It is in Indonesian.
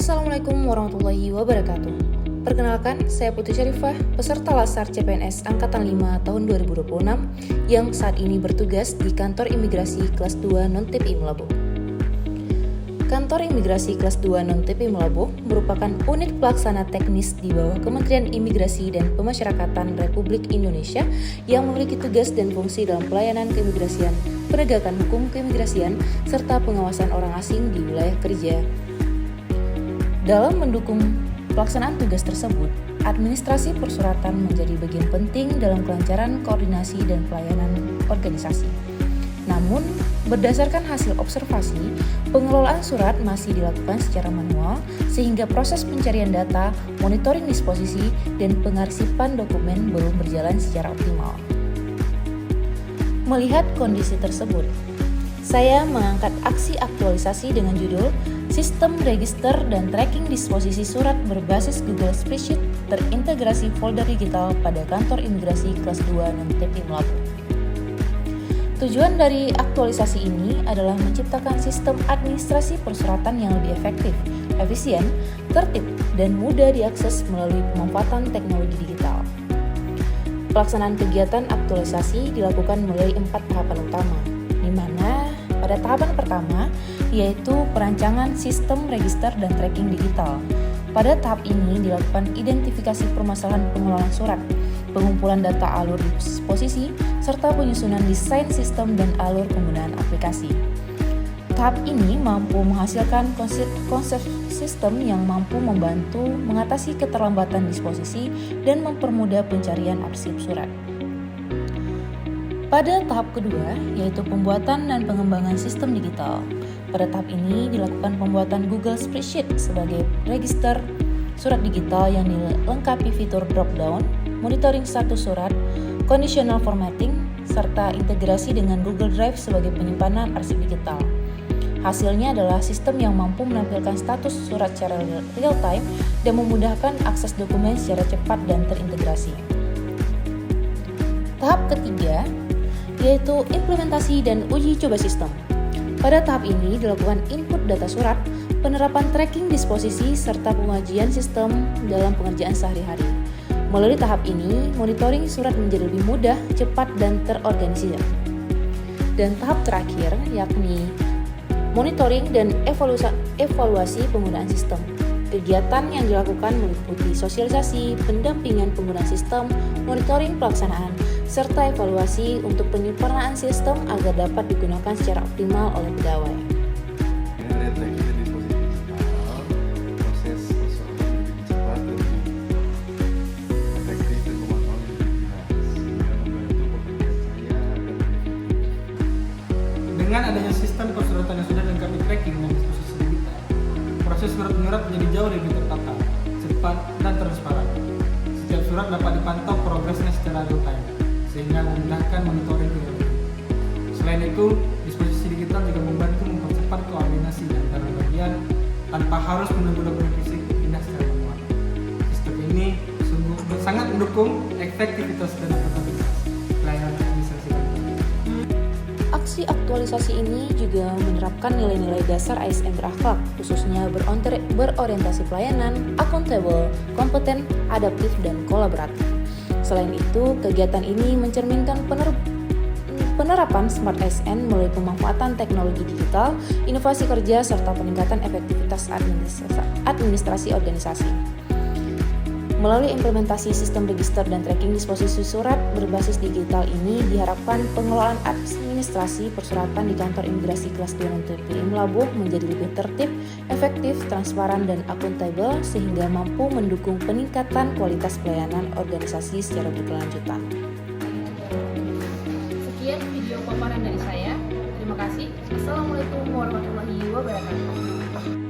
Assalamualaikum warahmatullahi wabarakatuh. Perkenalkan, saya Putri Syarifah, peserta Lasar CPNS Angkatan 5 tahun 2026 yang saat ini bertugas di Kantor Imigrasi Kelas 2 Non-TPI Meulaboh. Kantor Imigrasi Kelas 2 Non-TPI Meulaboh merupakan unit pelaksana teknis di bawah Kementerian Imigrasi dan Pemasyarakatan Republik Indonesia yang memiliki tugas dan fungsi dalam pelayanan keimigrasian, penegakan hukum keimigrasian, serta pengawasan orang asing di wilayah kerja. Dalam mendukung pelaksanaan tugas tersebut, administrasi persuratan menjadi bagian penting dalam kelancaran koordinasi dan pelayanan organisasi. Namun, berdasarkan hasil observasi, pengelolaan surat masih dilakukan secara manual sehingga proses pencarian data, monitoring disposisi, dan pengarsipan dokumen belum berjalan secara optimal. Melihat kondisi tersebut, saya mengangkat aksi aktualisasi dengan judul Sistem Register dan Tracking Disposisi Surat berbasis Google Spreadsheet terintegrasi folder digital pada Kantor Imigrasi Kelas 2 Non-TPI Meulaboh. Tujuan dari aktualisasi ini adalah menciptakan sistem administrasi persuratan yang lebih efektif, efisien, tertib, dan mudah diakses melalui pemanfaatan teknologi digital. Pelaksanaan kegiatan aktualisasi dilakukan melalui 4 tahapan utama, di mana pada tahapan pertama yaitu perancangan sistem register dan tracking digital. Pada tahap ini dilakukan identifikasi permasalahan pengelolaan surat, pengumpulan data alur disposisi, serta penyusunan desain sistem dan alur penggunaan aplikasi. Tahap ini mampu menghasilkan konsep sistem yang mampu membantu mengatasi keterlambatan disposisi dan mempermudah pencarian arsip surat. Pada tahap kedua, yaitu pembuatan dan pengembangan sistem digital. Pada tahap ini dilakukan pembuatan Google Spreadsheet sebagai register surat digital yang dilengkapi fitur drop-down, monitoring status surat, conditional formatting, serta integrasi dengan Google Drive sebagai penyimpanan arsip digital. Hasilnya adalah sistem yang mampu menampilkan status surat secara real-time dan memudahkan akses dokumen secara cepat dan terintegrasi. Tahap ketiga, yaitu implementasi dan uji coba sistem. Pada tahap ini dilakukan input data surat, penerapan tracking disposisi, serta pengujian sistem dalam pengerjaan sehari-hari. Melalui tahap ini, monitoring surat menjadi lebih mudah, cepat, dan terorganisir. Dan tahap terakhir, yakni monitoring dan evaluasi penggunaan sistem. Kegiatan yang dilakukan meliputi sosialisasi, pendampingan penggunaan sistem, monitoring pelaksanaan, serta evaluasi untuk penyempurnaan sistem agar dapat digunakan secara optimal oleh pegawai. Dengan tracking dan disposisi digital, proses persoalan lebih cepat dan lebih efektif dan pemantauan lebih jelas, sehingga membantu pekerjaan saya agar lebih efektif. Dengan adanya sistem persuratan yang sudah dilengkapi tracking dan disposisi digital, proses surat menyurat menjadi jauh lebih tertata, cepat, dan transparan. Setiap surat dapat dipantau progresnya secara real time, sehingga memudahkan monitoring kinerja. Selain itu, disposisi digital juga membantu mempercepat koordinasi antar bagian tanpa harus menunggu dokumen fisik pindah secara manual. Sistem ini sangat mendukung efektivitas dan akuntabilitas pelayanan administrasi. Aksi aktualisasi ini juga menerapkan nilai-nilai dasar ASN berakhlak, khususnya berorientasi pelayanan, akuntabel, kompeten, adaptif, dan kolaboratif. Selain itu, kegiatan ini mencerminkan penerapan Smart ASN melalui pemanfaatan teknologi digital, inovasi kerja, serta peningkatan efektivitas administrasi organisasi. Melalui implementasi sistem register dan tracking disposisi surat berbasis digital ini diharapkan pengelolaan administrasi persuratan di Kantor Imigrasi Kelas 2 Non-TPI Meulaboh menjadi lebih tertib, efektif, transparan, dan akuntabel sehingga mampu mendukung peningkatan kualitas pelayanan organisasi secara berkelanjutan. Sekian video paparan dari saya. Terima kasih. Assalamualaikum warahmatullahi wabarakatuh.